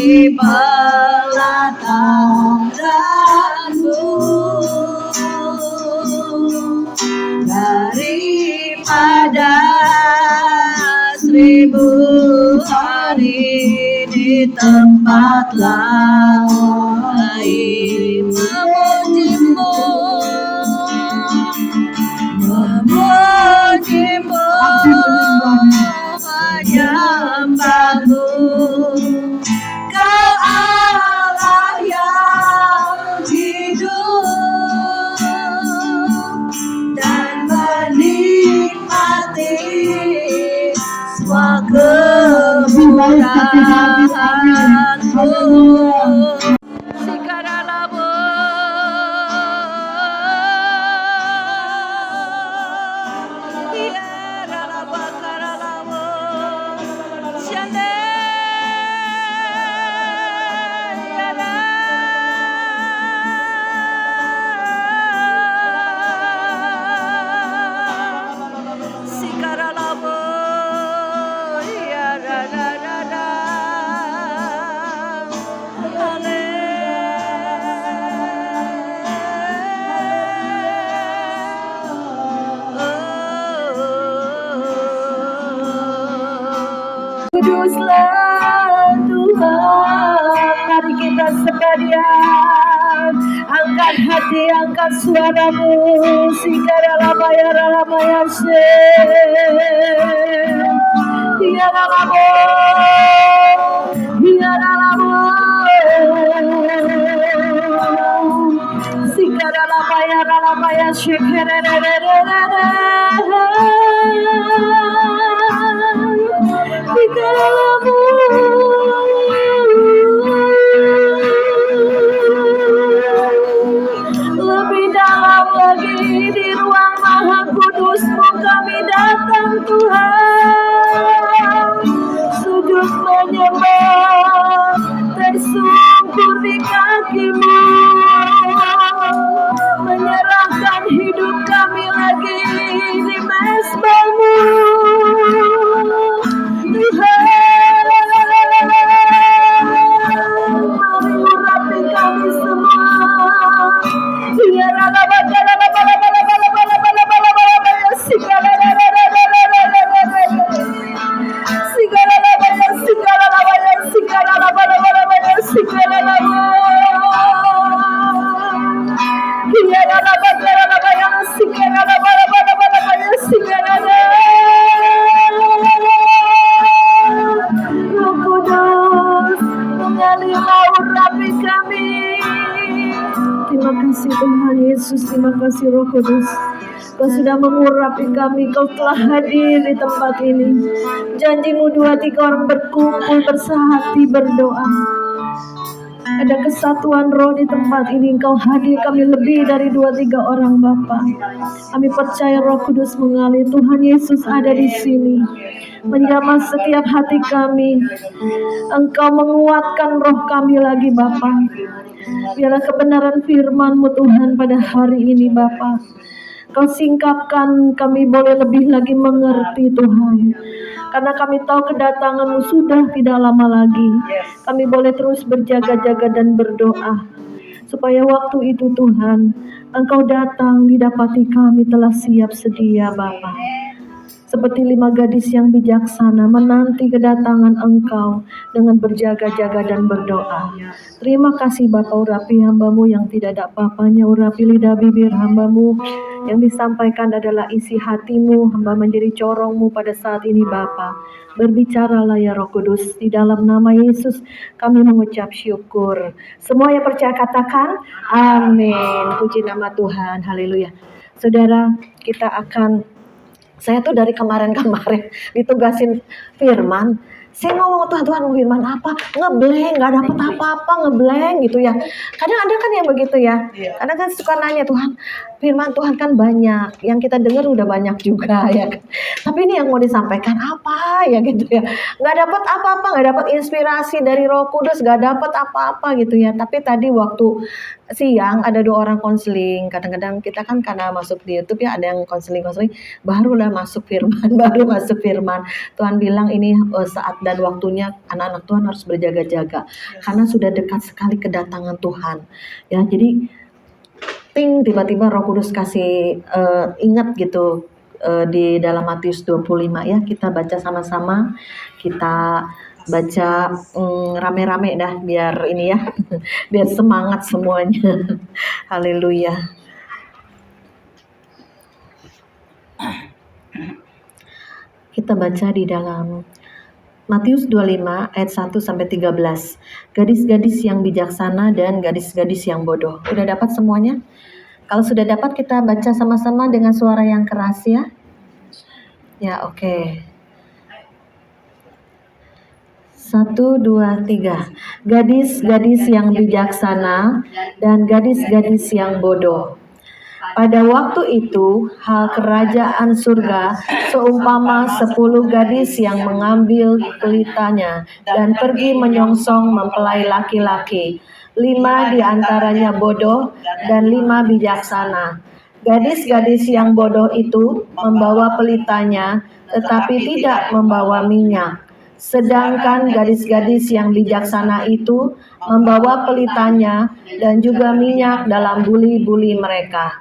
di pelataranmu, daripada 1000 hari di tempat lain memujimu, menyembahmu. Kau Allah yang hidup dan menikmati semua kemurahan-Mu. Kuduslah Tuhan, mari kita sekalian angkat hati, angkat suaramu. Sikaralabaya ralabaya se, hiaralabo, hiaralabo, sikaralabaya ralabaya shekererererere. Lebih dalam lagi di ruang maha kudus-Mu kami datang Tuhan, sujud menyembah, tersungkur di kaki-Mu, menyerahkan hidup kami lagi di mezbah-Mu. Tuhan, mari urapi kami semua. Terima kasih Tuhan Yesus, terima kasih Roh Kudus. Kau sudah mengurapi kami, Kau telah hadir di tempat ini. Janji-Mu 2-3 orang berkumpul bersehati berdoa. Ada kesatuan roh di tempat ini. Engkau hadir, kami lebih dari 2-3 orang Bapa. Kami percaya Roh Kudus mengalir. Tuhan Yesus ada di sini, menjamah setiap hati kami. Engkau menguatkan roh kami lagi Bapa. Biarlah kebenaran firman-Mu Tuhan pada hari ini Bapa, Kau singkapkan, kami boleh lebih lagi mengerti Tuhan. Karena kami tahu kedatangan-Mu sudah tidak lama lagi. Kami boleh terus berjaga-jaga dan berdoa, supaya waktu itu Tuhan, Engkau datang didapati kami telah siap sedia Bapa. Seperti 5 gadis yang bijaksana menanti kedatangan Engkau dengan berjaga-jaga dan berdoa. Terima kasih Bapa, urapi hamba-Mu yang tidak ada apa-apanya, urapi lidah bibir hamba-Mu. Yang disampaikan adalah isi hati-Mu, hamba menjadi corong-Mu pada saat ini Bapa. Berbicaralah ya Roh Kudus, di dalam nama Yesus kami mengucap syukur. Semua yang percaya katakan amin. Puji nama Tuhan, haleluya. Saudara, saya tuh dari kemarin-kemarin ditugasin firman. Saya ngomong Tuhan mau firman apa? Ngeblank, gak dapet apa-apa, ngeblank gitu ya. Kadang ada kan yang begitu ya. Kadang kan suka nanya Tuhan, firman Tuhan kan banyak, yang kita dengar udah banyak juga ya kan. Tapi ini yang mau disampaikan apa ya gitu ya. Nggak dapat apa-apa, nggak dapat inspirasi dari Roh Kudus, nggak dapat apa-apa gitu ya. Tapi tadi waktu siang ada 2 orang konseling. Kadang-kadang kita kan karena masuk di YouTube ya, ada yang konseling-konseling, barulah masuk firman, baru masuk firman. Tuhan bilang ini saat dan waktunya anak-anak Tuhan harus berjaga-jaga karena sudah dekat sekali kedatangan Tuhan. Ya, jadi tiba-tiba Roh Kudus kasih ingat gitu di dalam Matius 25 ya, kita baca sama-sama, kita baca rame-rame dah biar ini ya, biar semangat semuanya. Haleluya. Kita baca di dalam Matius 25 ayat 1 sampai 13. Gadis-gadis yang bijaksana dan gadis-gadis yang bodoh. Udah dapat semuanya? Kalau sudah dapat kita baca sama-sama dengan suara yang keras ya. Ya, oke. 1, 2, 3. Gadis-gadis yang bijaksana dan gadis-gadis yang bodoh. Pada waktu itu, hal kerajaan surga seumpama 10 gadis yang mengambil pelitanya dan pergi menyongsong mempelai laki-laki. 5 diantaranya bodoh dan 5 bijaksana. Gadis-gadis yang bodoh itu membawa pelitanya, tetapi tidak membawa minyak. Sedangkan gadis-gadis yang bijaksana itu membawa pelitanya dan juga minyak dalam buli-buli mereka.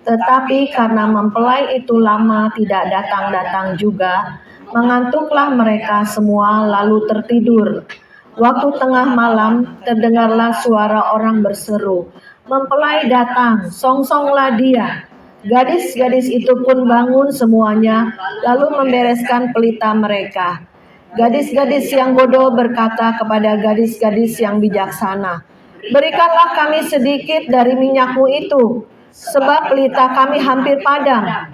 Tetapi karena mempelai itu lama tidak datang-datang juga, mengantuklah mereka semua lalu tertidur. Waktu tengah malam terdengarlah suara orang berseru, "Mempelai datang, songsonglah dia." Gadis-gadis itu pun bangun semuanya, lalu membereskan pelita mereka. Gadis-gadis yang bodoh berkata kepada gadis-gadis yang bijaksana, "Berikanlah kami sedikit dari minyakmu itu, sebab pelita kami hampir padam."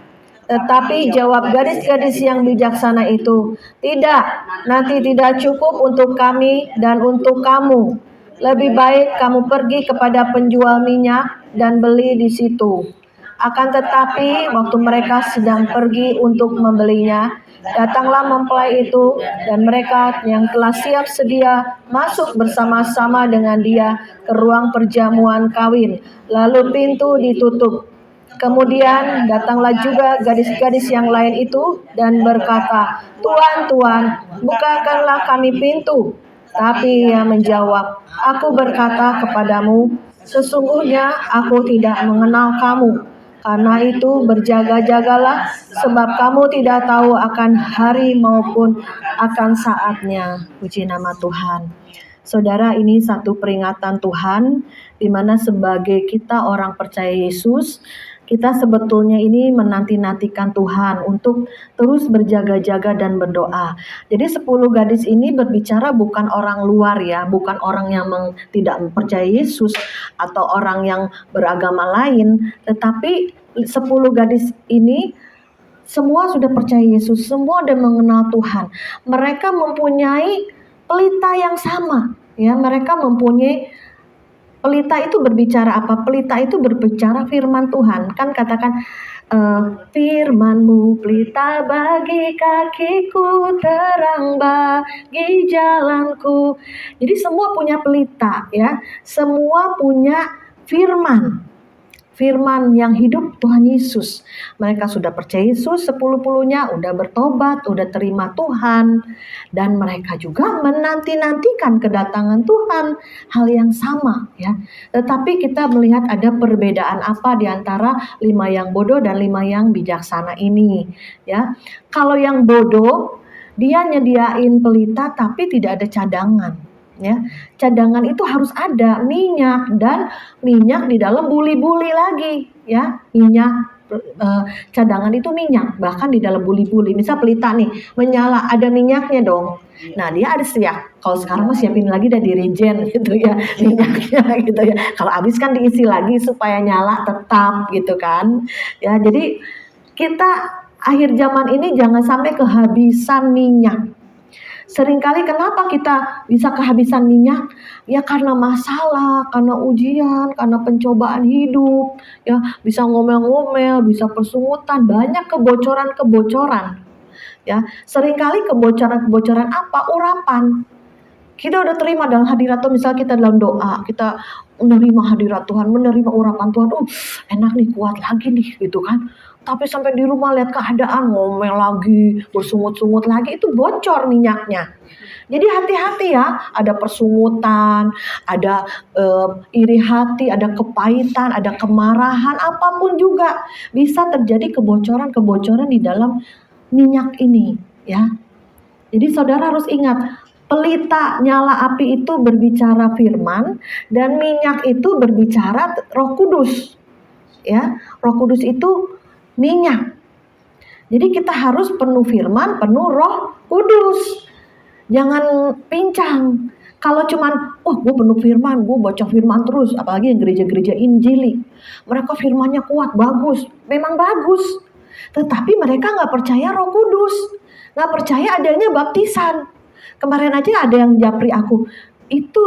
Tetapi jawab gadis-gadis yang bijaksana itu, "Tidak, nanti tidak cukup untuk kami dan untuk kamu. Lebih baik kamu pergi kepada penjual minyak dan beli di situ." Akan tetapi waktu mereka sedang pergi untuk membelinya, datanglah mempelai itu dan mereka yang telah siap sedia masuk bersama-sama dengan dia ke ruang perjamuan kawin. Lalu pintu ditutup. Kemudian datanglah juga gadis-gadis yang lain itu dan berkata, "Tuan, Tuan, bukakanlah kami pintu." Tapi ia menjawab, "Aku berkata kepadamu, sesungguhnya aku tidak mengenal kamu. Karena itu berjaga-jagalah, sebab kamu tidak tahu akan hari maupun akan saatnya." Puji nama Tuhan. Saudara, ini satu peringatan Tuhan, di mana sebagai kita orang percaya Yesus, kita sebetulnya ini menanti-nantikan Tuhan untuk terus berjaga-jaga dan berdoa. Jadi 10 gadis ini berbicara bukan orang luar ya, bukan orang yang tidak percaya Yesus atau orang yang beragama lain, tetapi 10 gadis ini semua sudah percaya Yesus, semua sudah mengenal Tuhan. Mereka mempunyai pelita yang sama, ya. Mereka mempunyai pelita itu berbicara apa? Pelita itu berbicara firman Tuhan. Kan katakan, "Firman-Mu pelita bagi kakiku, terang bagi jalanku." Jadi semua punya pelita, ya. Semua punya firman. Firman yang hidup Tuhan Yesus. Mereka sudah percaya Yesus 10-10-nya, udah bertobat, udah terima Tuhan. Dan mereka juga menanti-nantikan kedatangan Tuhan. Hal yang sama ya. Tetapi kita melihat ada perbedaan apa di antara 5 yang bodoh dan 5 yang bijaksana ini. Ya, kalau yang bodoh, dia nyediain pelita tapi tidak ada cadangan. Ya, cadangan itu harus ada minyak, dan minyak di dalam buli-buli lagi ya. Minyak cadangan itu minyak, bahkan di dalam buli-buli. Misal pelita nih menyala, ada minyaknya dong. Nah, dia ada siap. Kalau sekarang mah siapin lagi dari regen gitu ya, minyaknya gitu ya. Kalau habis kan diisi lagi supaya nyala tetap gitu kan. Ya, jadi kita akhir zaman ini jangan sampai kehabisan minyak. Seringkali kenapa kita bisa kehabisan minyak? Ya karena masalah, karena ujian, karena pencobaan hidup, ya bisa ngomel-ngomel, bisa persungutan, banyak kebocoran-kebocoran. Ya, seringkali kebocoran-kebocoran apa? Urapan. Kita udah terima dalam hadirat Tuhan, misal kita dalam doa, kita menerima hadirat Tuhan, menerima urapan Tuhan, enak nih, kuat lagi nih gitu kan. Tapi sampai di rumah lihat keadaan, ngomel lagi, bersungut-sungut lagi, itu bocor minyaknya. Jadi hati-hati ya, ada persungutan, ada iri hati, ada kepahitan, ada kemarahan, apapun juga bisa terjadi kebocoran-kebocoran di dalam minyak ini ya. Jadi saudara harus ingat, pelita nyala api itu berbicara firman dan minyak itu berbicara Roh Kudus. Ya, Roh Kudus itu minyak. Jadi kita harus penuh firman, penuh Roh Kudus. Jangan pincang. Kalau cuman, gue penuh firman, gue baca firman terus, apalagi yang gereja-gereja Injili. Mereka firmannya kuat, bagus, memang bagus. Tetapi mereka nggak percaya Roh Kudus, nggak percaya adanya baptisan. Kemarin aja ada yang japri aku, itu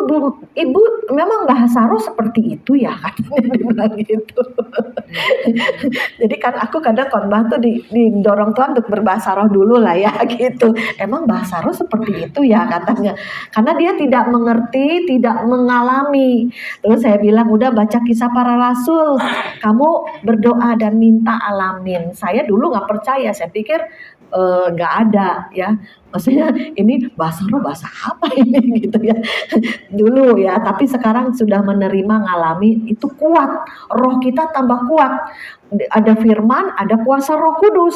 ibu memang bahasa roh seperti itu ya, katanya dia bilang gitu. Jadi kan aku kadang khotbah tuh didorong Tuhan untuk berbahasa roh dulu lah ya gitu. Emang bahasa roh seperti itu ya katanya. Karena dia tidak mengerti, tidak mengalami. Terus saya bilang udah baca Kisah Para Rasul. Kamu berdoa dan minta alamin. Saya dulu nggak percaya, saya pikir nggak ada ya. Maksudnya ini bahasa roh bahasa apa ini gitu ya dulu ya, tapi sekarang sudah menerima, ngalami, itu kuat, roh kita tambah kuat, ada firman, ada kuasa Roh Kudus.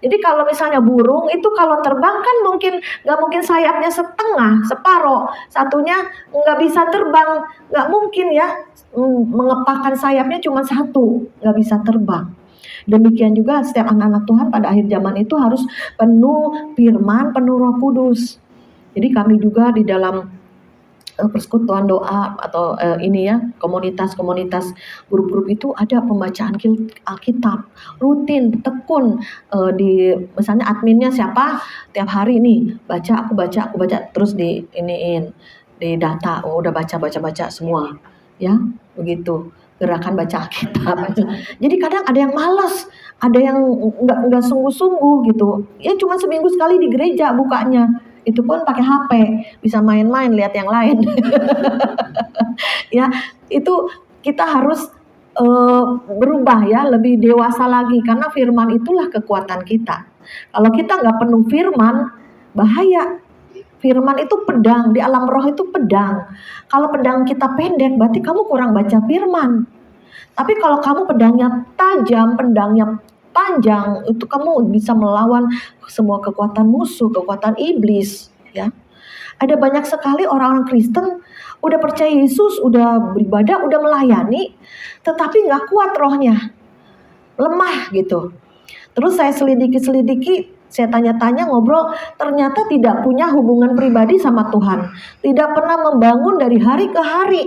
Jadi kalau misalnya burung itu kalau terbang kan nggak mungkin sayapnya setengah, separoh, satunya nggak bisa terbang, nggak mungkin ya, mengepakkan sayapnya cuma satu, nggak bisa terbang. Demikian juga setiap anak-anak Tuhan pada akhir zaman itu harus penuh firman, penuh Roh Kudus. Jadi kami juga di dalam persekutuan doa atau ini ya, komunitas-komunitas grup-grup itu ada pembacaan Alkitab rutin, tekun, di misalnya adminnya siapa, tiap hari nih aku baca terus di iniin, di data, udah baca semua ya, begitu gerakan baca Alkitab. Jadi kadang ada yang malas, ada yang nggak sungguh-sungguh gitu. Ya cuma seminggu sekali di gereja bukanya. Itu pun pakai HP, bisa main-main lihat yang lain. Ya, itu kita harus berubah ya, lebih dewasa lagi karena firman itulah kekuatan kita. Kalau kita nggak penuh firman, bahaya. Firman itu pedang, di alam roh itu pedang. Kalau pedang kita pendek, berarti kamu kurang baca firman. Tapi kalau kamu pedangnya tajam, pedangnya panjang, itu kamu bisa melawan semua kekuatan musuh, kekuatan iblis. Ya, ada banyak sekali orang-orang Kristen udah percaya Yesus, udah beribadah, udah melayani, tetapi nggak kuat rohnya, lemah gitu. Terus saya selidiki, saya tanya-tanya, ngobrol, ternyata tidak punya hubungan pribadi sama Tuhan. Tidak pernah membangun dari hari ke hari.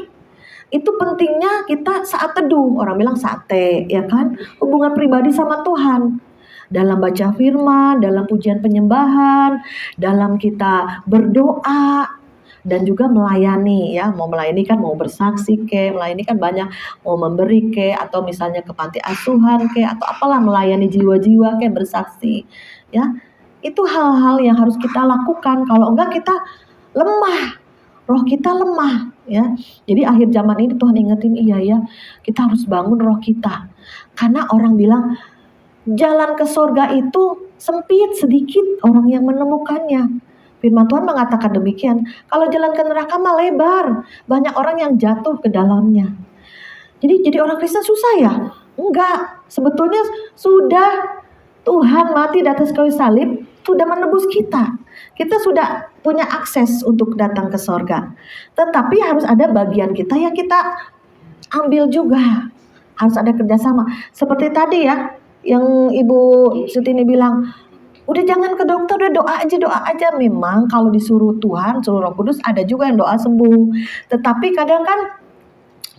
Itu pentingnya kita saat teduh, orang bilang sate, ya kan? Hubungan pribadi sama Tuhan. Dalam baca firman, dalam pujian penyembahan, dalam kita berdoa, dan juga melayani ya, mau melayani kan mau bersaksi melayani kan banyak, mau memberi atau misalnya ke panti asuhan atau apalah, melayani jiwa-jiwa bersaksi ya. Itu hal-hal yang harus kita lakukan, kalau enggak kita lemah, roh kita lemah ya. Jadi akhir zaman ini Tuhan ingetin, iya ya, kita harus bangun roh kita. Karena orang bilang jalan ke surga itu sempit, sedikit orang yang menemukannya. Firman Tuhan mengatakan demikian. Kalau jalan ke neraka mah lebar, banyak orang yang jatuh ke dalamnya. Jadi orang Kristen susah ya? Enggak, sebetulnya sudah Tuhan mati di atas kayu salib, sudah menebus kita. Kita sudah punya akses untuk datang ke surga. Tetapi harus ada bagian kita yang kita ambil juga. Harus ada kerjasama. Seperti tadi ya, yang Ibu Sutini bilang, udah jangan ke dokter, udah doa aja. Memang kalau disuruh Tuhan, suruh Roh Kudus, ada juga yang doa sembuh. Tetapi kadang kan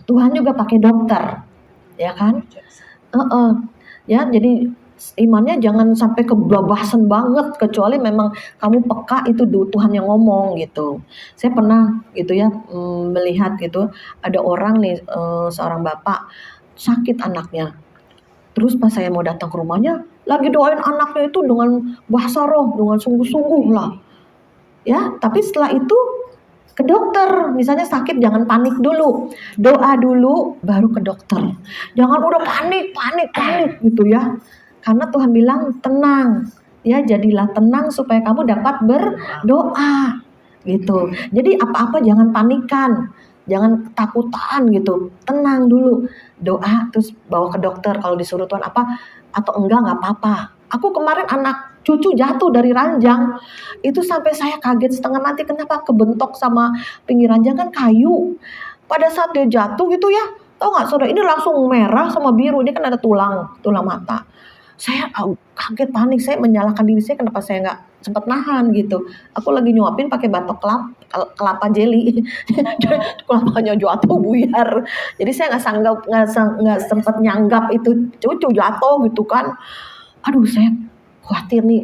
Tuhan juga pakai dokter, ya kan? Ya, jadi imannya jangan sampai kebabasan banget, kecuali memang kamu peka itu Tuhan yang ngomong gitu. Saya pernah gitu ya melihat gitu ada orang nih seorang bapak sakit anaknya. Terus pas saya mau datang ke rumahnya lagi doain anaknya itu dengan bahasa roh, dengan sungguh-sungguh lah. Ya, tapi setelah itu ke dokter, misalnya sakit jangan panik dulu, doa dulu baru ke dokter. Jangan udah panik gitu ya. Karena Tuhan bilang tenang, ya jadilah tenang supaya kamu dapat berdoa gitu. Jadi apa-apa jangan panikan, jangan ketakutan gitu, tenang dulu, doa terus bawa ke dokter kalau disuruh Tuhan apa atau enggak nggak apa-apa. Aku kemarin anak cucu jatuh dari ranjang, itu sampai saya kaget setengah mati. Kenapa? Kebentok sama pinggir ranjang kan kayu. Pada saat dia jatuh gitu ya, tau nggak saudara, ini langsung merah sama biru. Ini kan ada tulang mata. Saya kaget panik, saya menyalahkan diri saya kenapa saya nggak sempat nahan gitu. Aku lagi nyuapin pakai batok kelapa jelly, kelapanya jatuh buyar. Jadi saya nggak sempat nyanggap itu cucu jatuh gitu kan. Aduh saya khawatir nih,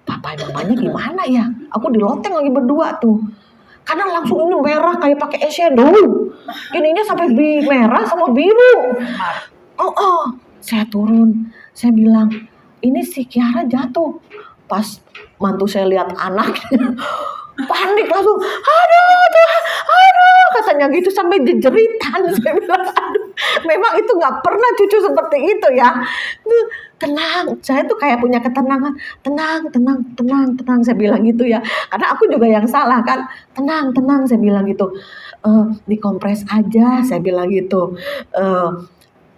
papa mamanya gimana ya? Aku di loteng lagi berdua tuh. Karena langsung ini merah kayak pakai eyeshadow. Ininya sampai merah sama biru. Saya turun. Saya bilang, ini si Kiara jatuh. Pas mantu saya lihat anaknya, panik langsung. Aduh, katanya gitu sampai jeritan. Saya bilang, aduh, memang itu nggak pernah cucu seperti itu ya. Tenang, saya tuh kayak punya ketenangan. Tenang, saya bilang gitu ya. Karena aku juga yang salah kan. Tenang, saya bilang gitu. Dikompres aja, saya bilang gitu.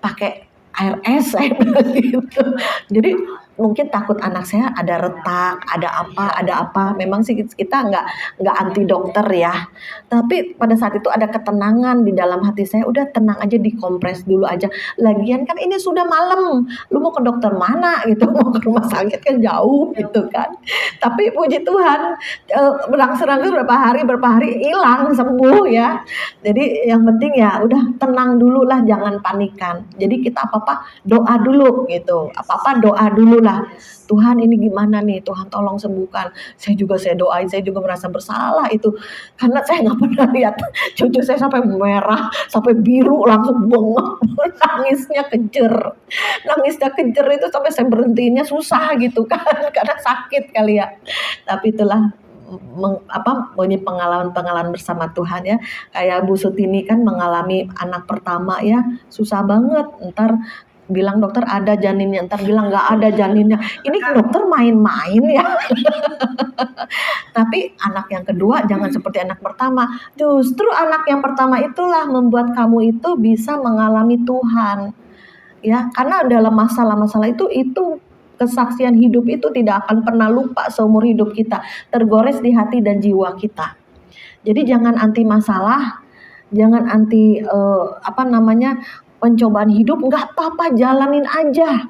Pakai air es, saya bilang gitu. Jadi mungkin takut anak saya ada retak, ada apa. Memang sih kita nggak anti dokter ya. Tapi pada saat itu ada ketenangan di dalam hati saya. Udah tenang aja, dikompres dulu aja. Lagian kan ini sudah malam. Lu mau ke dokter mana gitu? Mau ke rumah sakit kan jauh gitu kan. Tapi puji Tuhan, berang-serang berapa hari hilang, sembuh ya. Jadi yang penting ya udah tenang dulu lah, jangan panikan. Jadi kita apa-apa doa dulu gitu. Apa-apa doa dulu lah. Tuhan ini gimana nih? Tuhan tolong sembuhkan. Saya doain, saya juga merasa bersalah itu. Karena saya nggak pernah lihat cucu saya sampai merah, sampai biru langsung bengok. Nangisnya kejer itu sampai saya berhentinya susah gitu kan. Karena sakit kali ya. Tapi itulah punya pengalaman bersama Tuhan ya. Kayak Bu Sutini kan mengalami anak pertama ya, susah banget. Ntar bilang dokter ada janinnya, ntar bilang nggak ada janinnya. Ini dokter main-main ya. Tapi anak yang kedua jangan seperti anak pertama. Justru anak yang pertama itulah membuat kamu itu bisa mengalami Tuhan. Ya, karena dalam masalah-masalah itu kesaksian hidup itu tidak akan pernah lupa seumur hidup kita, tergores di hati dan jiwa kita. Jadi jangan anti masalah, jangan anti pencobaan hidup, nggak apa-apa, jalanin aja.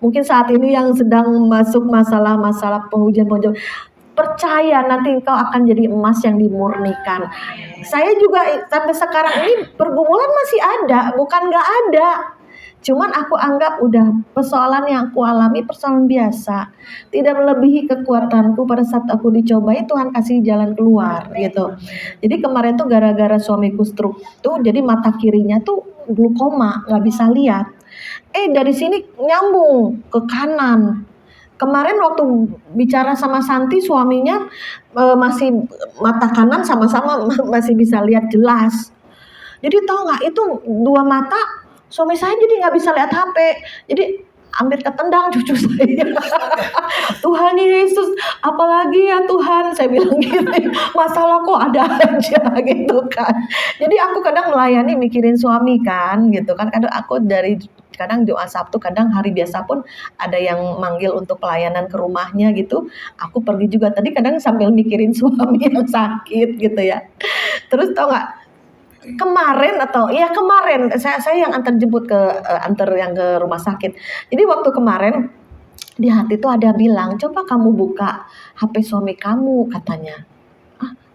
Mungkin saat ini yang sedang masuk masalah-masalah pengujian, percaya nanti engkau akan jadi emas yang dimurnikan. Saya juga sampai sekarang ini pergumulan masih ada, bukan nggak ada. Cuman aku anggap udah persoalan yang aku alami persoalan biasa. Tidak melebihi kekuatanku. Pada saat aku dicobai, Tuhan kasih jalan keluar gitu. Jadi kemarin tuh gara-gara suamiku stroke tuh, jadi mata kirinya tuh glukoma, gak bisa lihat. Dari sini nyambung ke kanan. Kemarin waktu bicara sama Santi, suaminya masih mata kanan sama-sama masih bisa lihat jelas. Jadi tahu nggak, itu dua mata suami saya jadi nggak bisa lihat HP, jadi hampir ketendang cucu saya. Tuhan Yesus, apalagi ya Tuhan, saya bilang gitu. Masalah kok ada aja gitu kan. Jadi aku kadang melayani mikirin suami kan, gitu kan. Kadang doa Sabtu, kadang hari biasa pun ada yang manggil untuk pelayanan ke rumahnya gitu. Aku pergi juga tadi kadang sambil mikirin suami yang sakit gitu ya. Terus tau nggak? Kemarin saya yang antar jemput antar yang ke rumah sakit. Jadi waktu kemarin di hati tuh ada bilang, coba kamu buka HP suami kamu, katanya.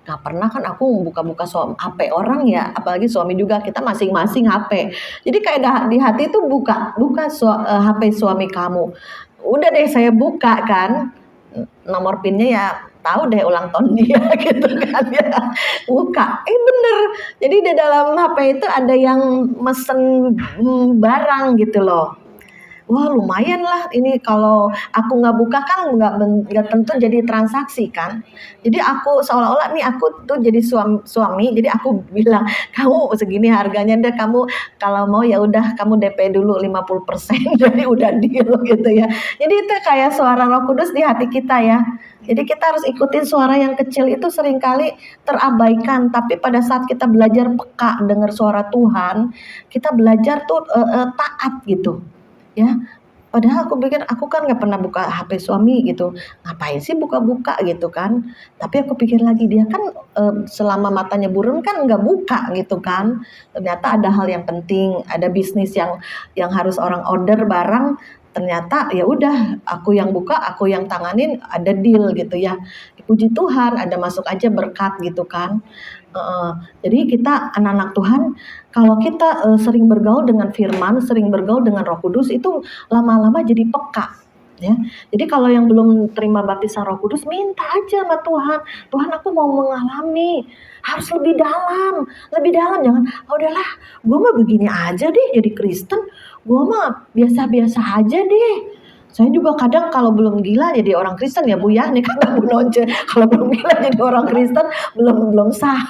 Nggak pernah kan aku buka-buka HP orang ya, apalagi suami juga, kita masing-masing HP. Jadi kayak di hati itu buka HP suami kamu. Udah deh saya buka kan, nomor pinnya ya tahu deh ulang tahun dia gitu kan ya, buka. Bener. Jadi di dalam HP itu ada yang mesen barang gitu loh. Wah lumayan lah ini, kalau aku nggak buka kan nggak tentu jadi transaksi kan. Jadi aku seolah-olah nih aku tuh jadi suami, jadi aku bilang kamu segini harganya deh, kamu kalau mau ya udah kamu DP dulu 50%, jadi udah deal gitu ya. Jadi itu kayak suara Roh Kudus di hati kita ya. Jadi kita harus ikutin suara yang kecil itu, seringkali terabaikan, tapi pada saat kita belajar peka dengar suara Tuhan, kita belajar tuh taat gitu. Ya, padahal aku pikir aku kan nggak pernah buka HP suami gitu, ngapain sih buka-buka gitu kan. Tapi aku pikir lagi, dia kan selama matanya buram kan nggak buka gitu kan. Ternyata ada hal yang penting, ada bisnis yang harus orang order barang. Ternyata ya udah aku yang buka, aku yang tanganin, ada deal gitu ya. Puji Tuhan, ada masuk aja berkat gitu kan. Jadi kita anak-anak Tuhan, kalau kita sering bergaul dengan firman, sering bergaul dengan Roh Kudus, itu lama-lama jadi peka ya. Jadi kalau yang belum terima baptisan Roh Kudus, minta aja sama Tuhan. Tuhan, aku mau mengalami. Harus lebih dalam, jangan udahlah, gue mah begini aja deh jadi Kristen, gue mah biasa-biasa aja deh. Saya juga kadang kalau belum gila jadi orang Kristen ya Bu ya, nih kata Bu Nonce, kalau belum gila jadi orang Kristen belum sah.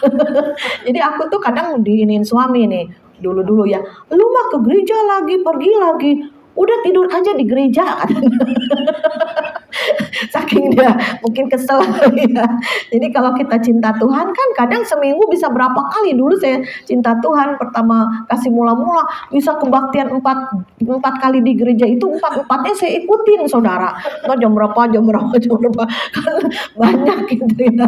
Jadi aku tuh kadang diinin suami nih, dulu ya, lu mah ke gereja lagi, pergi lagi, udah tidur aja di gereja. Saking dia mungkin kesel ya. Jadi kalau kita cinta Tuhan kan kadang seminggu bisa berapa kali. Dulu saya cinta Tuhan, pertama kasih mula-mula bisa kebaktian 4 kali di gereja, itu 4-4-nya saya ikutin saudara. Nggak jam berapa kan banyak gitu ya.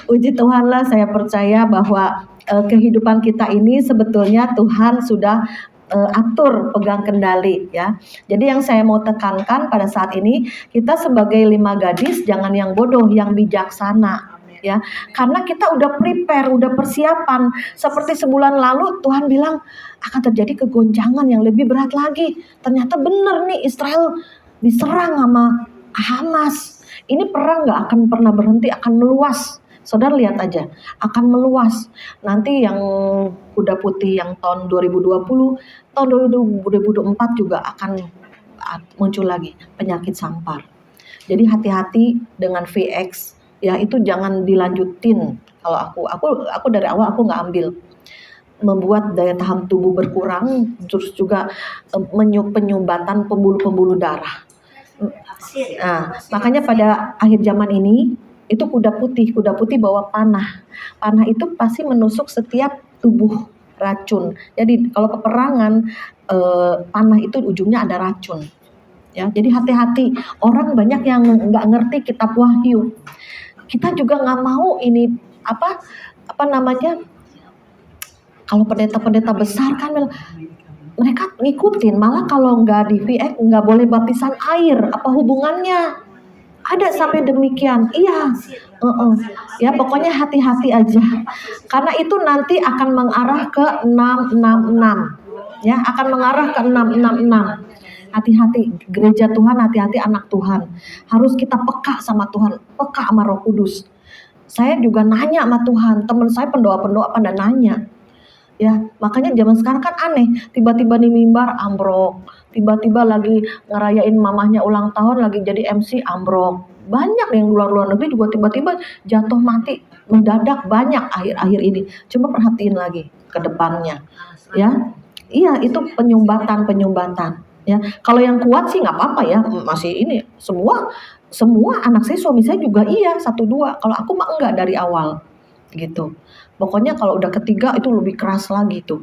Puji Tuhan lah, saya percaya bahwa kehidupan kita ini sebetulnya Tuhan sudah atur, pegang kendali ya. Jadi yang saya mau tekankan pada saat ini, kita sebagai 5 gadis jangan yang bodoh, yang bijaksana ya. Karena kita udah prepare, udah persiapan. Seperti sebulan lalu Tuhan bilang akan terjadi kegoncangan yang lebih berat lagi. Ternyata benar nih, Israel diserang sama Hamas. Ini perang gak akan pernah berhenti, akan meluas. Saudara lihat aja, akan meluas. Nanti yang kuda putih yang tahun 2020, tahun 2024 juga akan muncul lagi penyakit sampar. Jadi hati-hati dengan VX ya, itu jangan dilanjutin. Kalau aku dari awal aku nggak ambil, membuat daya tahan tubuh berkurang, terus juga penyumbatan pembuluh-pembuluh darah. Nah, makanya pada akhir zaman ini itu kuda putih bawa panah. Panah itu pasti menusuk setiap tubuh racun. Jadi kalau peperangan, panah itu ujungnya ada racun. Ya, jadi hati-hati. Orang banyak yang nggak ngerti kitab Wahyu. Kita juga nggak mau ini apa namanya? Kalau pendeta-pendeta besar kan mereka ngikutin, malah kalau nggak di VX nggak boleh baptisan air. Apa hubungannya? Ada sampai demikian, iya, ya pokoknya hati-hati aja, karena itu nanti akan mengarah ke 666, ya akan mengarah ke 666. Hati-hati gereja Tuhan, hati-hati anak Tuhan, harus kita peka sama Tuhan, peka sama Roh Kudus. Saya juga nanya sama Tuhan, teman saya pendoa-pendoa pada nanya. Ya, makanya zaman sekarang kan aneh, tiba-tiba di mimbar ambrok, tiba-tiba lagi ngerayain mamahnya ulang tahun, lagi jadi MC ambrok. Banyak yang luar negeri juga tiba-tiba jatuh mati mendadak, banyak akhir-akhir ini. Coba perhatiin lagi ke depannya, ya. Iya, itu penyumbatan. Ya, kalau yang kuat sih nggak apa-apa ya, masih ini semua anak saya, suami saya juga iya 1-2. Kalau aku mah enggak dari awal, gitu. Pokoknya kalau udah ketiga itu lebih keras lagi tuh.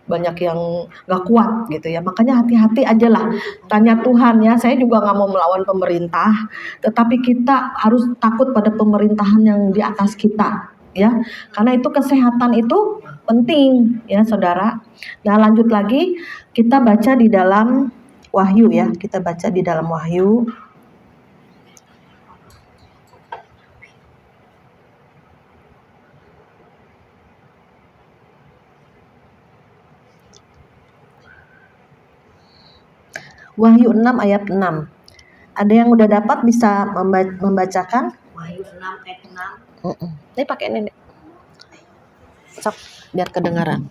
Banyak yang gak kuat gitu ya. Makanya hati-hati aja lah. Tanya Tuhan ya. Saya juga gak mau melawan pemerintah. Tetapi kita harus takut pada pemerintahan yang di atas kita. Ya. Karena itu kesehatan itu penting ya saudara. Nah lanjut lagi. Kita baca di dalam Wahyu ya. Kita baca di dalam Wahyu. Wahyu 6 ayat 6. Ada yang udah dapat bisa membacakan? Wahyu 6 ayat 6. Ini pakai ini. Sok, biar kedengaran.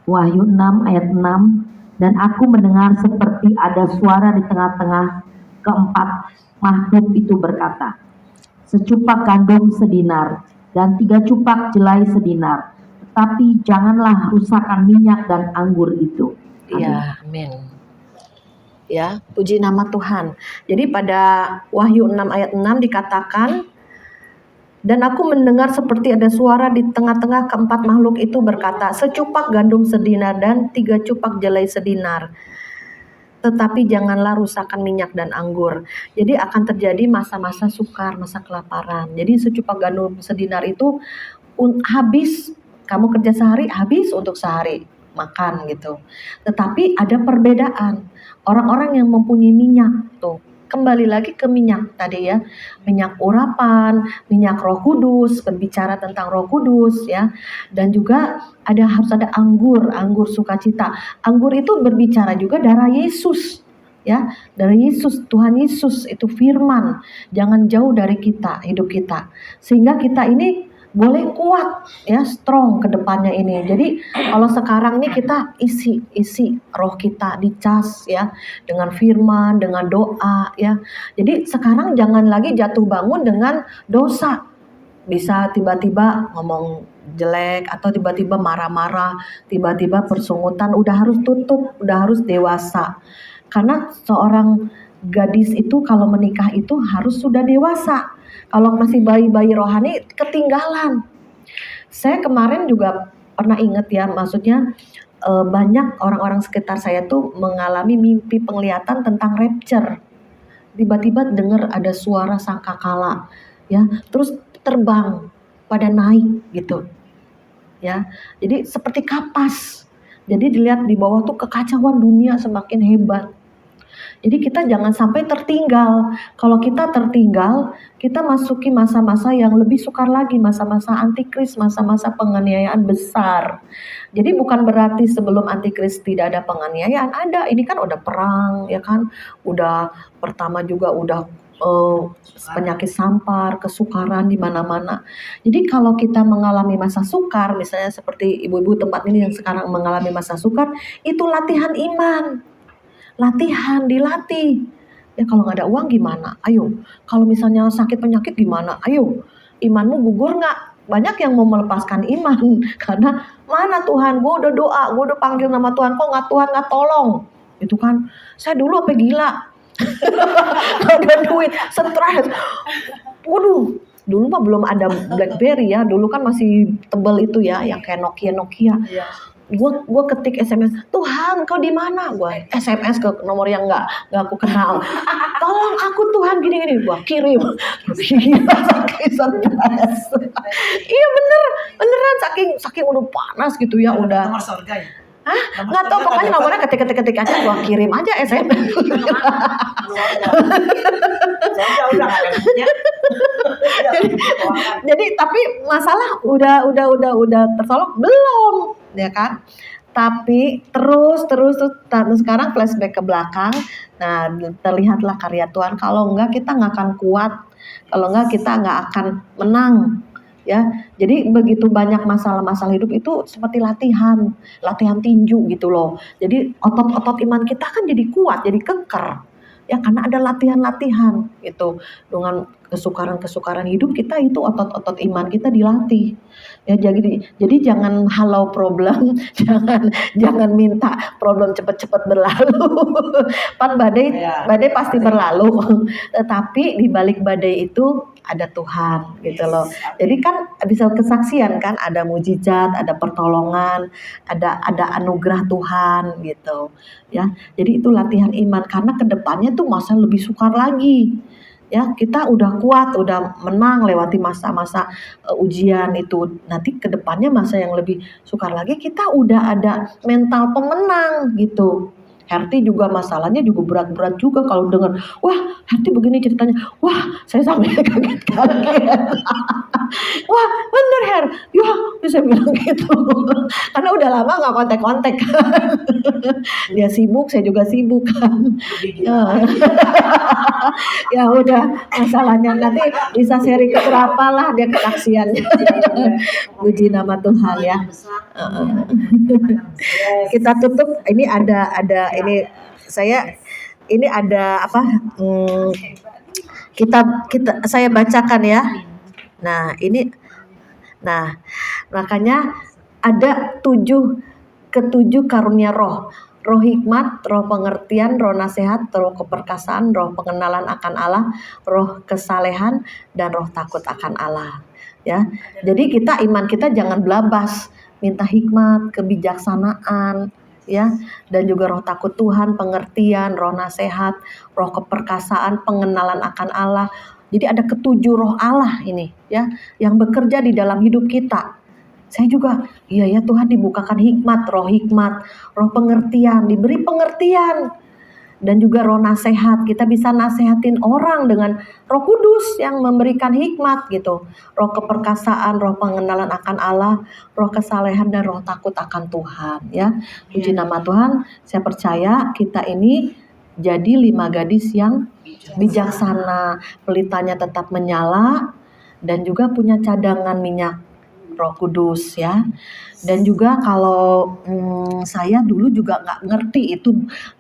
Wahyu 6 ayat 6. Dan aku mendengar seperti ada suara di tengah-tengah keempat makhluk itu berkata, secupak gandum sedinar dan 3 cupak jelai sedinar, tetapi janganlah rusakkan minyak dan anggur itu. Iya, amin. Ya, puji nama Tuhan. Jadi pada Wahyu 6 ayat 6 dikatakan, dan aku mendengar seperti ada suara di tengah-tengah keempat makhluk itu berkata, secupak gandum sedinar dan 3 cupak jelai sedinar, tetapi janganlah rusakkan minyak dan anggur. Jadi akan terjadi masa-masa sukar, masa kelaparan. Jadi secupak gandum sedinar itu habis, kamu kerja sehari habis untuk sehari makan gitu. Tetapi ada perbedaan. Orang-orang yang mempunyai minyak tuh, kembali lagi ke minyak tadi ya, minyak urapan, minyak Roh Kudus, berbicara tentang Roh Kudus ya, dan juga harus ada anggur sukacita. Anggur itu berbicara juga darah Yesus ya, darah Yesus, Tuhan Yesus itu firman, jangan jauh dari kita, hidup kita, sehingga kita ini boleh kuat ya, strong ke depannya ini. Jadi kalau sekarang nih kita isi roh kita, dicas ya dengan firman, dengan doa ya. Jadi sekarang jangan lagi jatuh bangun dengan dosa. Bisa tiba-tiba ngomong jelek atau tiba-tiba marah-marah, tiba-tiba persungutan, udah harus tutup, udah harus dewasa. Karena seorang gadis itu kalau menikah itu harus sudah dewasa. Kalau masih bayi-bayi rohani ketinggalan. Saya kemarin juga pernah ingat ya, maksudnya banyak orang-orang sekitar saya tuh mengalami mimpi penglihatan tentang rapture. Tiba-tiba dengar ada suara sangkakala ya, terus terbang pada naik gitu. Ya. Jadi seperti kapas. Jadi dilihat di bawah tuh kekacauan dunia semakin hebat. Jadi kita jangan sampai tertinggal. Kalau kita tertinggal, kita masuki masa-masa yang lebih sukar lagi, masa-masa antikris, masa-masa penganiayaan besar. Jadi bukan berarti sebelum antikris tidak ada penganiayaan, ada. Ini kan udah perang, ya kan? Udah pertama juga udah penyakit sampar, kesukaran di mana-mana. Jadi kalau kita mengalami masa sukar, misalnya seperti ibu-ibu tempat ini yang sekarang mengalami masa sukar, itu latihan iman. Latihan, dilatih. Ya kalau nggak ada uang gimana? Ayo. Kalau misalnya sakit penyakit gimana? Ayo. Imanmu gugur nggak? Banyak yang mau melepaskan iman. Karena mana Tuhan? Gue udah doa, gue udah panggil nama Tuhan. Kok nggak Tuhan nggak tolong? Itu kan. Saya dulu apa gila? Gak ada duit, stres. Waduh. Dulu mah belum ada BlackBerry ya. Dulu kan masih tebal itu ya, yang kayak Nokia. Gue ketik SMS, Tuhan kau di mana? Gue SMS ke nomor yang nggak aku kenal. Tolong aku Tuhan gini. Gue kirim. Saking stres. Iya beneran saking udah panas gitu ya, udah. Nomor surga ya? Hah? Nggak tahu, pokoknya nomornya ketik aja, gue kirim aja SMS. Jadi tapi masalah udah tertolong belum, ya kan? Tapi terus sekarang flashback ke belakang. Nah, terlihatlah karya Tuhan. Kalau enggak kita nggak akan kuat. Kalau enggak kita nggak akan menang. Ya, jadi begitu banyak masalah-masalah hidup itu seperti latihan tinju gitu loh. Jadi otot-otot iman kita kan jadi kuat, jadi keker. Ya karena ada latihan gitu. Dengan kesukaran hidup kita itu otot-otot iman kita dilatih. Ya jadi jangan halau problem, jangan minta problem cepat-cepat berlalu. Pan badai pasti berlalu. Tetapi di balik badai itu ada Tuhan gitu loh. Jadi kan bisa kesaksian kan, ada mujizat, ada pertolongan, ada anugerah Tuhan gitu. Ya. Jadi itu latihan iman karena kedepannya tuh masa lebih sukar lagi. Ya, kita udah kuat, udah menang lewati masa-masa ujian itu. Nanti kedepannya masa yang lebih sukar lagi, kita udah ada mental pemenang gitu. Herti juga masalahnya juga berat-berat juga kalau dengar, wah Herti begini ceritanya, wah saya sampai kaget-kaget. Wah bener Her, ya bisa bilang gitu. Karena udah lama nggak kontak-kontak kan. Dia sibuk, saya juga sibuk kan. Ya udah, masalahnya nanti bisa seri keberapa lah dia kesaksiannya. Puji nama Tuhan ya. Kita tutup. Ini ada ini ini ada apa? Saya bacakan ya. Nah ini, makanya ada ketujuh karunia roh. Roh hikmat, roh pengertian, roh nasihat, roh keperkasaan, roh pengenalan akan Allah, roh kesalehan, dan roh takut akan Allah. Ya, jadi iman kita jangan belabas, minta hikmat, kebijaksanaan, ya, dan juga roh takut Tuhan, pengertian, roh nasihat, roh keperkasaan, pengenalan akan Allah. Jadi ada ketujuh roh Allah ini, ya, yang bekerja di dalam hidup kita. Saya juga, iya ya Tuhan dibukakan hikmat, roh pengertian, diberi pengertian. Dan juga roh nasihat, kita bisa nasehatin orang dengan Roh Kudus yang memberikan hikmat gitu. Roh keperkasaan, roh pengenalan akan Allah, roh kesalehan, dan roh takut akan Tuhan ya. Puji nama Tuhan, saya percaya kita ini jadi 5 gadis yang bijaksana, pelitanya tetap menyala, dan juga punya cadangan minyak Roh Kudus ya. Dan juga kalau saya dulu juga nggak ngerti itu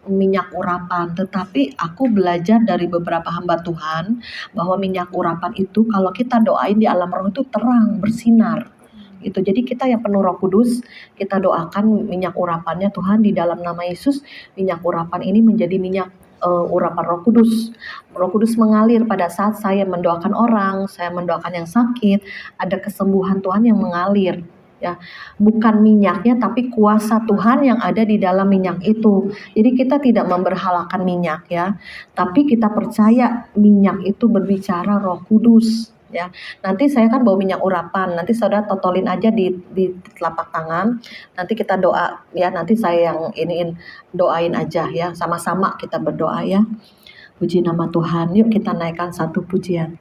minyak urapan, tetapi aku belajar dari beberapa hamba Tuhan bahwa minyak urapan itu kalau kita doain di alam roh itu terang, bersinar gitu. Jadi kita yang penuh Roh Kudus, kita doakan minyak urapannya Tuhan di dalam nama Yesus. Minyak urapan ini menjadi minyak urapan Roh Kudus. Roh Kudus mengalir pada saat saya mendoakan orang, saya mendoakan yang sakit, ada kesembuhan Tuhan yang mengalir. Ya, bukan minyaknya tapi kuasa Tuhan yang ada di dalam minyak itu. Jadi kita tidak memberhalakan minyak ya, tapi kita percaya minyak itu berbicara Roh Kudus ya. Nanti saya kan bawa minyak urapan, nanti saudara totolin aja di telapak tangan. Nanti kita doa ya, nanti saya yang doain aja ya, sama-sama kita berdoa ya. Puji nama Tuhan. Yuk kita naikkan satu pujian.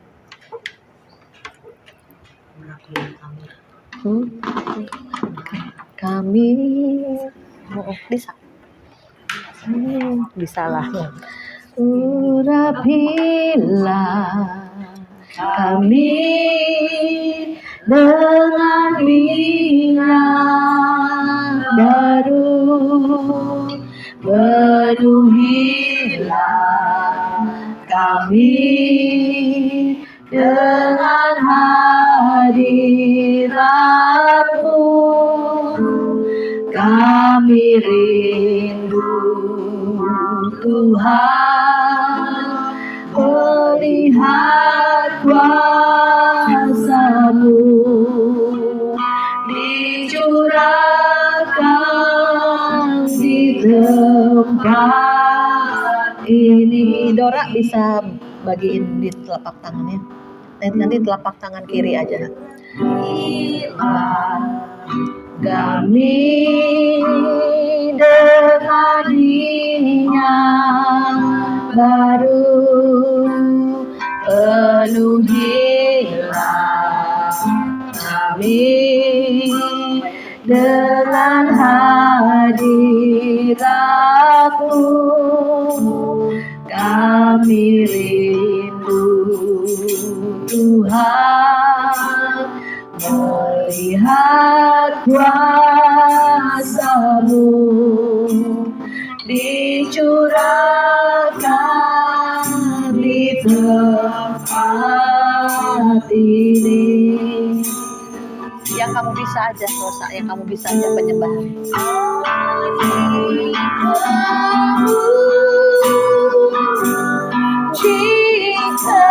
Kami bisa lah. Urapilah kami dengan minyak baru, penuhilah kami dengan hadirat-Mu. Kami rindu Tuhan, melihat kuasa-Mu dicurahkan di tempat ini. Dora bisa bagiin di telapak tangannya. Nanti telapak tangan kiri aja. Kami dengan minyak baru, penuhilah kami dengan hadirat-Mu. Kami rindu Tuhan, melihat kuasa-Mu dicurahkan di tempat ini. Yang kamu bisa aja, Rosa, yang kamu bisa aja penyembahan. Cinta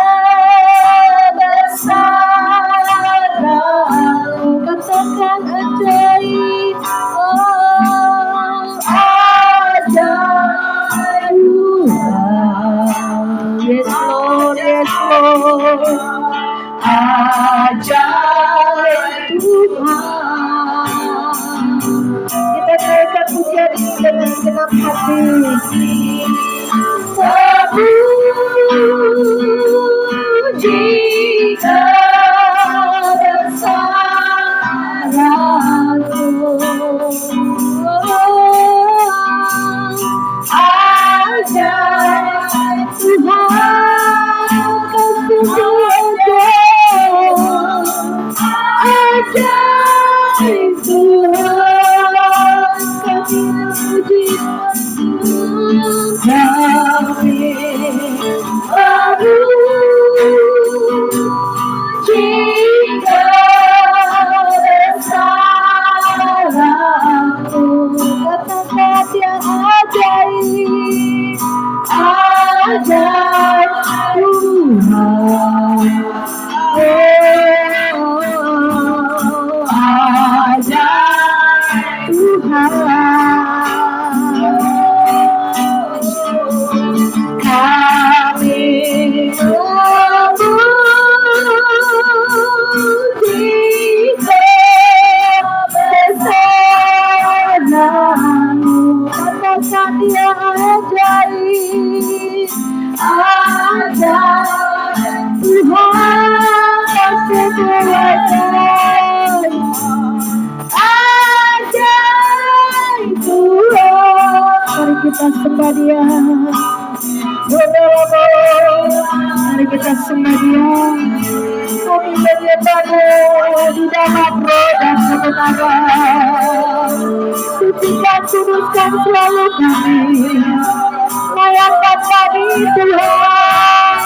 bersama, katakan ajaib, ajaib Tuhan. Yes Lord, yes Lord, ajaib Tuhan. Kita naikkan pujian ini dengan genap hati. Terpuji kepada kita sembah Dia. Mari kita sembah Dia. Kami menyembah di dalam roh dan kebenaran. Sucikan, kuduskan selalu kami. Layakkan kami Tuhan.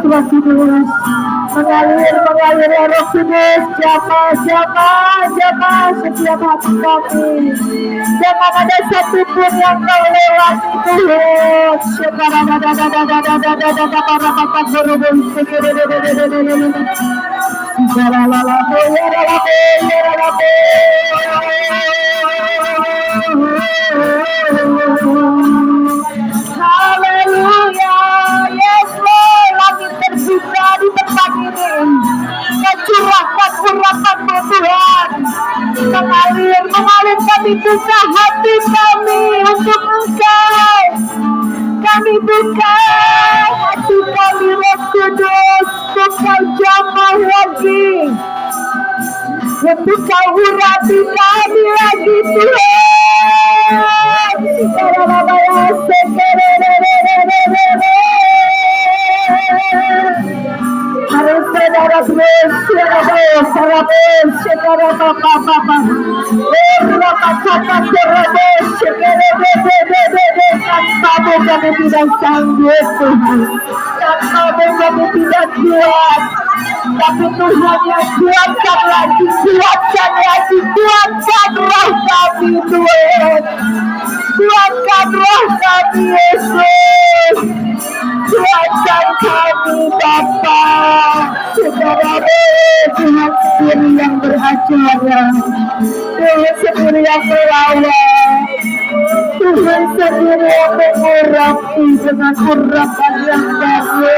Roh Kudus mengalir Roh Kudus, jamah setiap hati kami. Jangan ada satupun yang kau lewati Tuhan. Haleluya, yes Lord, langit terbuka di tempat ini. Curahkan urapan-Mu Tuhan, mengalir kami, buka hati kami untuk Engkau. Kami buka hati kami Roh Kudus, untuk Kau jamah lagi, untuk Kau urapi kami lagi Tuhan. Harus saudara terus, tanpamu kami tidak sanggup Tuhan, tanpamu kami tidak kuat. Tapi Tuhan yang kuatkan lagi roh kami Tuhan, kuatkan roh kami Yesus, kuatkan kami Bapa. Saudara Tuhan sendiri yang beracara, Tuhan sendiri yang melawan, Tuhan sendiri yang mengurapi dengan urapan yang baru.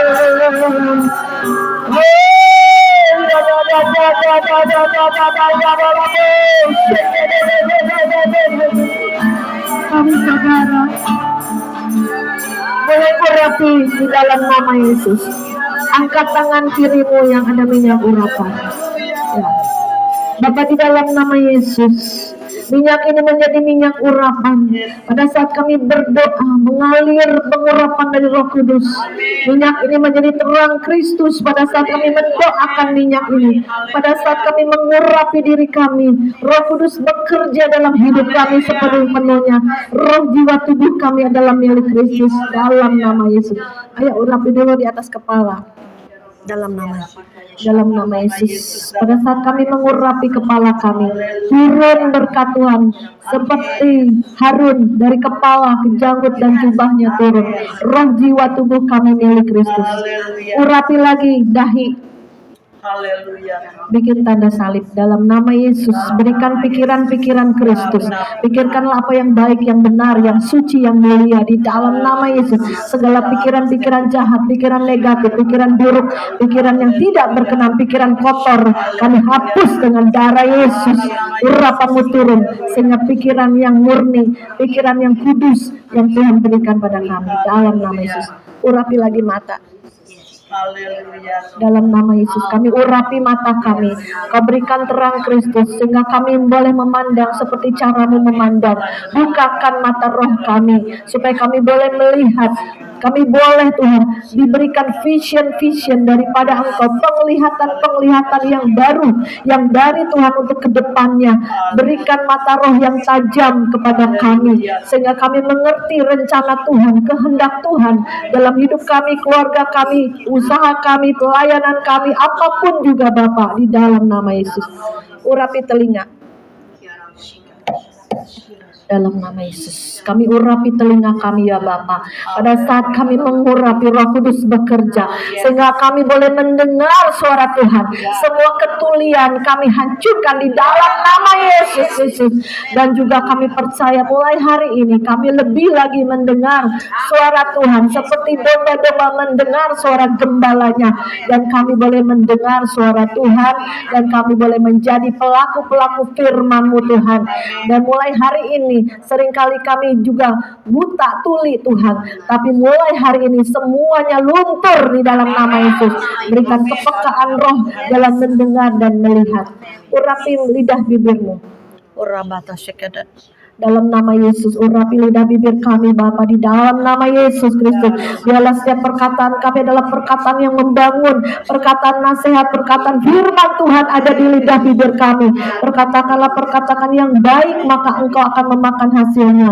Kami saudara boleh urapi di dalam nama Yesus. Angkat tangan kirimu yang ada minyak urapan. Ya. Bapa, di dalam nama Yesus, minyak ini menjadi minyak urapan. Pada saat kami berdoa, mengalir pengurapan dari Roh Kudus. Minyak ini menjadi terang Kristus pada saat kami mendoakan minyak ini. Pada saat kami mengurapi diri kami, Roh Kudus bekerja dalam hidup kami sepenuh-penuhnya. Roh, jiwa, tubuh kami adalah milik Kristus dalam nama Yesus. Ayo urapi dulu di atas kepala. Dalam nama Yesus. Pada saat kami mengurapi kepala kami, turun berkat Tuhan seperti Harun, dari kepala ke janggut dan jubahnya turun. Roh, jiwa, tubuh kami milik Kristus. Urapi lagi dahi. Haleluya. Bikin tanda salib dalam nama Yesus. Berikan pikiran-pikiran Kristus. Pikirkanlah apa yang baik, yang benar, yang suci, yang mulia di dalam nama Yesus. Segala pikiran-pikiran jahat, pikiran negatif, pikiran buruk, pikiran yang tidak berkenan, pikiran kotor, kami hapus dengan darah Yesus. Urapan-Mu turun sehingga pikiran yang murni, pikiran yang kudus yang Tuhan berikan pada kami dalam nama Yesus. Urapi lagi mata. Haleluya. Dalam nama Yesus kami urapi mata kami. Kau berikan terang Kristus sehingga kami boleh memandang seperti cara-Mu memandang. Bukakan mata roh kami supaya kami boleh melihat. Kami boleh Tuhan diberikan vision daripada Engkau, penglihatan yang baru, yang dari Tuhan untuk kedepannya. Berikan mata roh yang tajam kepada kami sehingga kami mengerti rencana Tuhan, kehendak Tuhan dalam hidup kami, keluarga kami, usaha kami, pelayanan kami, apapun juga Bapa, di dalam nama Yesus. Urapi telinga. Dalam nama Yesus kami urapi telinga kami ya Bapa. Pada saat kami mengurapi, Roh Kudus bekerja sehingga kami boleh mendengar suara Tuhan. Semua ketulian kami hancurkan di dalam nama Yesus. Dan juga kami percaya mulai hari ini kami lebih lagi mendengar suara Tuhan seperti domba-domba mendengar suara gembalanya. Dan kami boleh mendengar suara Tuhan dan kami boleh menjadi pelaku-pelaku firman-Mu Tuhan. Dan mulai hari ini ini seringkali kami juga buta tuli Tuhan, tapi mulai hari ini semuanya luntur di dalam nama Yesus. Berikan kepekaan roh dalam mendengar dan melihat. Urapi lidah bibirmu. Urabata syekada. Dalam nama Yesus, urapi lidah bibir kami Bapa, di dalam nama Yesus Kristus. Biarlah setiap perkataan kami adalah perkataan yang membangun, perkataan nasihat, perkataan firman Tuhan ada di lidah bibir kami. Perkatakanlah perkataan yang baik, maka Engkau akan memakan hasilnya.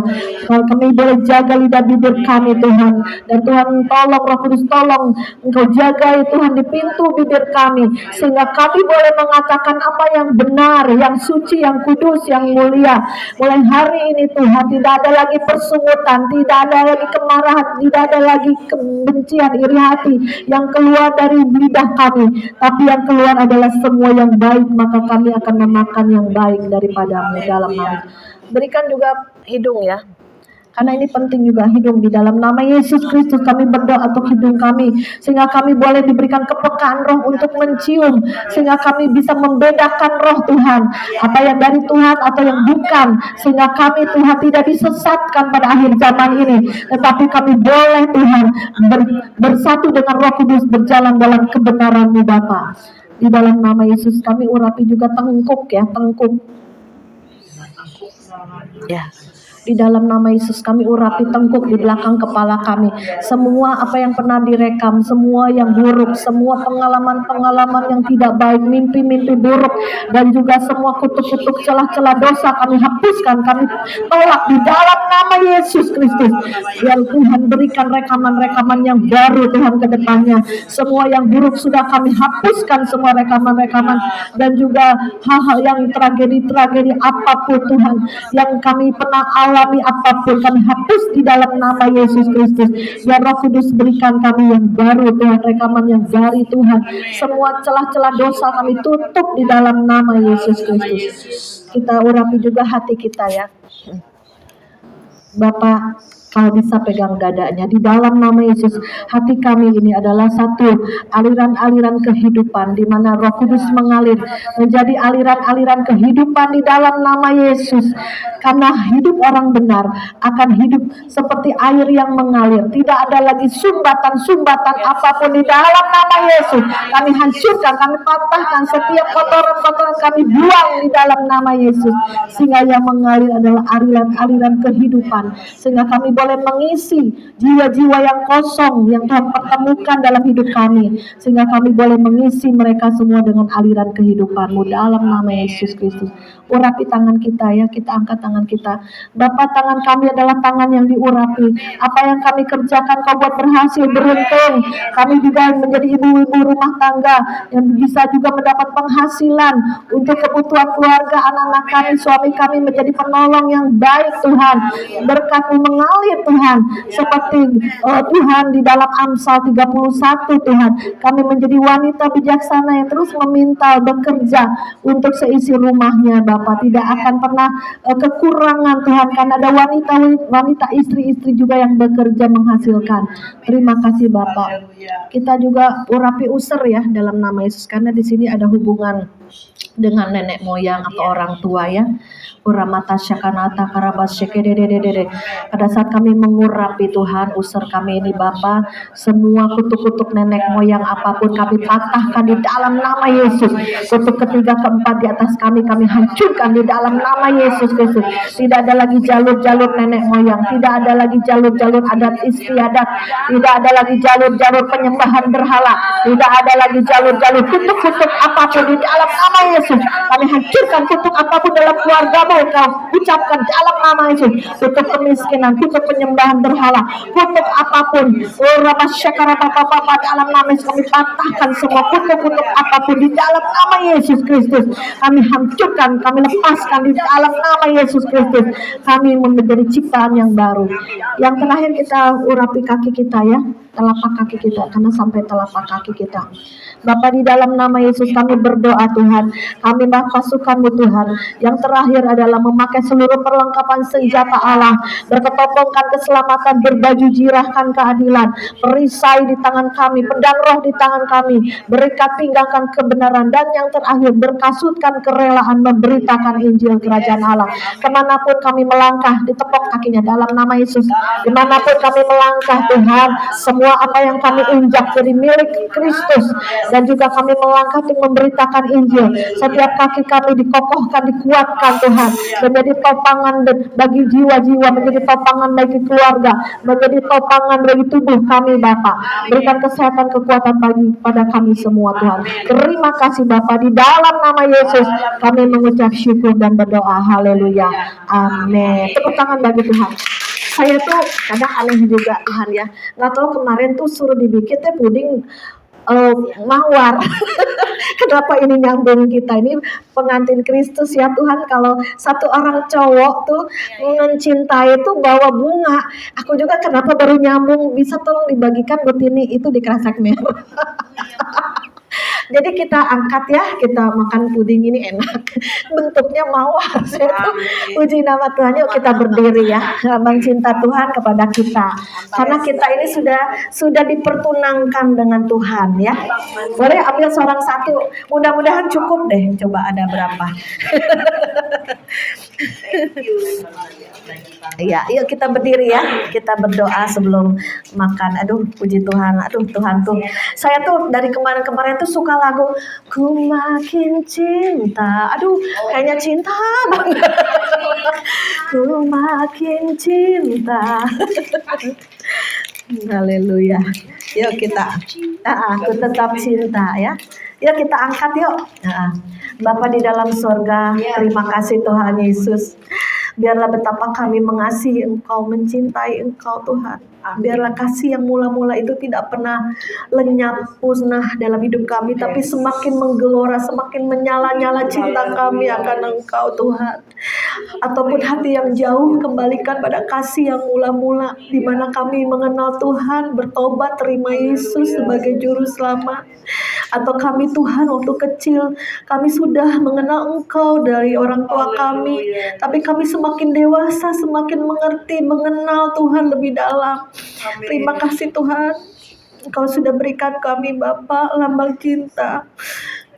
Kalau kami boleh jaga lidah bibir kami Tuhan, dan Tuhan tolong Roh Kudus, tolong Engkau jaga Tuhan di pintu bibir kami, sehingga kami boleh mengatakan apa yang benar, yang suci, yang kudus, yang mulia. Mulai hari ini Tuhan, tidak ada lagi persungutan, tidak ada lagi kemarahan, tidak ada lagi kebencian, iri hati yang keluar dari lidah kami, tapi yang keluar adalah semua yang baik, maka kami akan memakan yang baik daripadamu dalam nama. Berikan juga hidung ya, karena ini penting juga hidung. Di dalam nama Yesus Kristus kami berdoa untuk hidung kami, sehingga kami boleh diberikan kepekaan roh untuk mencium, sehingga kami bisa membedakan roh Tuhan, apa yang dari Tuhan atau yang bukan, sehingga kami Tuhan tidak disesatkan pada akhir zaman ini, tetapi kami boleh Tuhan bersatu dengan Roh Kudus, berjalan dalam kebenaran-Mu Bapa. Di dalam nama Yesus kami urapi juga tengkuk ya, tengkuk ya. Di dalam nama Yesus kami urapi tengkuk di belakang kepala kami. Semua apa yang pernah direkam, semua yang buruk, semua pengalaman-pengalaman yang tidak baik, mimpi-mimpi buruk, dan juga semua kutuk-kutuk celah-celah dosa kami hapuskan, kami tolak di dalam nama Yesus Kristus. Biar Tuhan berikan rekaman-rekaman yang baru Tuhan ke depannya. Semua yang buruk sudah kami hapuskan, semua rekaman-rekaman, dan juga hal-hal yang tragedi-tragedi apapun Tuhan yang kami pernah alami, apapun kami hapus di dalam nama Yesus Kristus. Ya Roh Kudus berikan kami yang baru Tuhan, rekaman yang baru Tuhan. Semua celah-celah dosa kami tutup di dalam nama Yesus Kristus. Kita urapi juga hati kita ya. Bapak, kau bisa pegang dadanya. Di dalam nama Yesus, hati kami ini adalah satu aliran-aliran kehidupan, di mana Roh Kudus mengalir menjadi aliran-aliran kehidupan di dalam nama Yesus. Karena hidup orang benar akan hidup seperti air yang mengalir. Tidak ada lagi sumbatan-sumbatan apapun di dalam nama Yesus. Kami hancurkan, kami patahkan setiap kotoran-kotoran, kami buang di dalam nama Yesus. Sehingga yang mengalir adalah aliran-aliran kehidupan. Sehingga kami boleh mengisi jiwa-jiwa yang kosong yang Tuhan pertemukan dalam hidup kami, sehingga kami boleh mengisi mereka semua dengan aliran kehidupan-Mu dalam nama Yesus Kristus. Urapi tangan kita ya, kita angkat tangan kita. Bapa, tangan kami adalah tangan yang diurapi. Apa yang kami kerjakan Kau buat berhasil, beruntung. Kami juga menjadi ibu-ibu rumah tangga yang bisa juga mendapat penghasilan untuk kebutuhan keluarga, anak-anak kami, suami kami menjadi penolong yang baik Tuhan. Berkat-Mu mengalir Tuhan, seperti Tuhan di dalam Amsal 31 Tuhan. Kami menjadi wanita bijaksana yang terus meminta bekerja untuk seisi rumahnya Bapak. Tidak akan pernah kekurangan Tuhan, karena ada wanita istri-istri juga yang bekerja menghasilkan. Terima kasih Bapak. Kita juga urapi usir ya dalam nama Yesus, karena di sini ada hubungan dengan nenek moyang atau orang tua ya. Uramata syakanata karabas syekedededede. Pada saat kami mengurapi Tuhan usir kami ini Bapa, semua kutuk-kutuk nenek moyang apapun kami patahkan di dalam nama Yesus. Kutuk ketiga keempat di atas kami hancurkan di dalam nama Yesus Kristus. Tidak ada lagi jalur-jalur nenek moyang, tidak ada lagi jalur-jalur adat istiadat, tidak ada lagi jalur-jalur penyembahan berhala, tidak ada lagi jalur-jalur kutuk-kutuk apapun di dalam nama Yesus. Kami hancurkan kutuk apapun dalam keluargamu. Kau ucapkan dalam nama Yesus. Kutuk kemiskinan, kutuk penyembahan berhala, kutuk apapun. Dalam nama Yesus kami patahkan semua kutuk-kutuk apapun di dalam nama Yesus Kristus. Kami hancurkan, kami lepaskan di dalam nama Yesus Kristus. Kami menjadi ciptaan yang baru. Yang terakhir kita urapi kaki kita ya, telapak kaki kita, karena sampai telapak kaki kita. Bapa, di dalam nama Yesus kami berdoa Tuhan. Tuhan. Kami pasukanmu Tuhan. Yang terakhir adalah memakai seluruh perlengkapan senjata Allah, berketopongkan keselamatan, berbaju jirahkan keadilan, perisai di tangan kami, pedang roh di tangan kami, berikat pinggangkan kebenaran, dan yang terakhir berkasutkan kerelaan memberitakan Injil Kerajaan Allah. Kemanapun kami melangkah, ditepok kakinya dalam nama Yesus. Dimanapun kami melangkah Tuhan, semua apa yang kami injak jadi milik Kristus, dan juga kami melangkah untuk memberitakan Injil. Setiap kaki kami dikokohkan, dikuatkan Tuhan, menjadi topangan bagi jiwa-jiwa, menjadi topangan bagi keluarga, menjadi topangan bagi tubuh kami Bapa. Berikan kesehatan, kekuatan bagi pada kami semua Tuhan. Terima kasih Bapa, di dalam nama Yesus kami mengucap syukur dan berdoa. Haleluya, amin. Tepuk tangan bagi Tuhan. Saya tuh kadang aneh juga Tuhan ya, nggak tahu kemarin tuh suruh dibikin teh puding mawar. Kenapa ini nyambung, kita ini pengantin Kristus ya Tuhan. Kalau satu orang cowok tuh mencintai tuh bawa bunga, aku juga kenapa baru nyambung, bisa tolong dibagikan buat ini itu di Kerasak Merah. Jadi kita angkat ya, kita makan puding ini enak, bentuknya mawar. Puji nama Tuhan, yuk kita berdiri ya, lambang cinta Tuhan kepada kita, karena kita ini sudah dipertunangkan dengan Tuhan ya. Boleh ambil seorang satu, mudah-mudahan cukup deh, coba ada berapa. Iya, yuk kita berdiri ya, kita berdoa sebelum makan. Aduh, puji Tuhan, aduh Tuhan tuh, saya tuh dari kemarin-kemarin tuh suka lagu Ku Makin Cinta. Aduh, kayaknya cinta banget. Ku makin cinta. Haleluya. Yuk kita, aku tetap cinta ya. Yuk kita angkat yuk. Bapa di dalam surga, terima kasih Tuhan Yesus. Biarlah betapa kami mengasihi Engkau, mencintai Engkau Tuhan. Biarlah kasih yang mula-mula itu tidak pernah lenyap, musnah dalam hidup kami, tapi semakin menggelora, semakin menyala-nyala cinta kami akan Engkau Tuhan. Ataupun hati yang jauh, kembalikan pada kasih yang mula-mula, di mana kami mengenal Tuhan, bertobat, terima Yesus sebagai juru selamat. Atau kami Tuhan waktu kecil, kami sudah mengenal Engkau dari orang tua kami, tapi kami semakin dewasa, semakin mengerti, mengenal Tuhan lebih dalam. Terima kasih Tuhan, Engkau sudah berikan kami Bapa lambang cinta.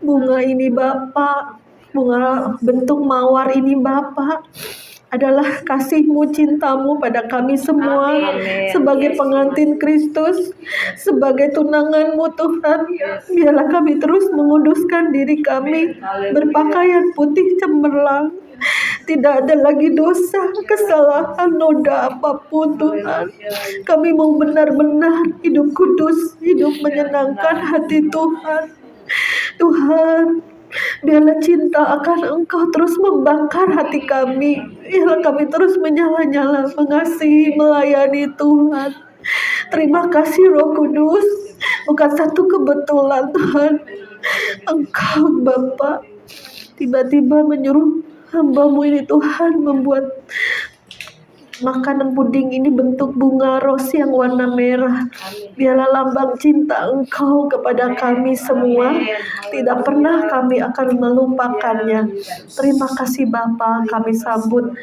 Bunga ini Bapa, bunga bentuk mawar ini Bapa, adalah kasih-Mu, cinta-Mu pada kami semua. Amin. Sebagai pengantin Kristus, sebagai tunangan-Mu Tuhan, biarlah kami terus menguduskan diri kami, berpakaian putih cemerlang, tidak ada lagi dosa, kesalahan, noda apapun Tuhan. Kami mau benar-benar hidup kudus, hidup menyenangkan hati Tuhan. Tuhan, biarlah cinta akan Engkau terus membakar hati kami. Biarlah kami terus menyala-nyala, mengasihi, melayani Tuhan. Terima kasih Roh Kudus. Bukan satu kebetulan Tuhan, Engkau Bapa tiba-tiba menyuruh hamba-Mu ini Tuhan membuat makanan puding ini bentuk bunga ros yang warna merah. Biarlah lambang cinta Engkau kepada kami semua, tidak pernah kami akan melupakannya. Terima kasih Bapa, kami sambut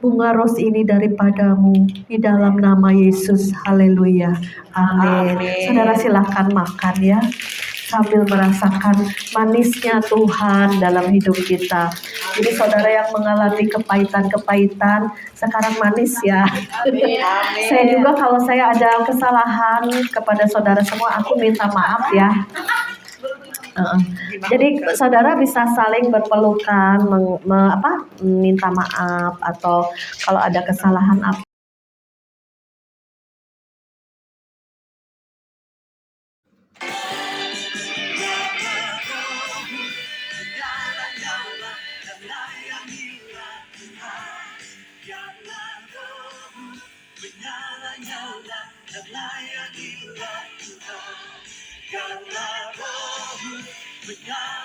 bunga ros ini daripada-Mu di dalam nama Yesus. Haleluya, amin. Saudara silahkan makan ya, sambil merasakan manisnya Tuhan dalam hidup kita. Jadi saudara yang mengalami kepahitan-kepahitan, sekarang manis ya. Saya juga kalau saya ada kesalahan kepada saudara semua, aku minta maaf ya. Jadi saudara bisa saling berpelukan, minta maaf, atau kalau ada kesalahan apa. Karena Roh-Mu menyala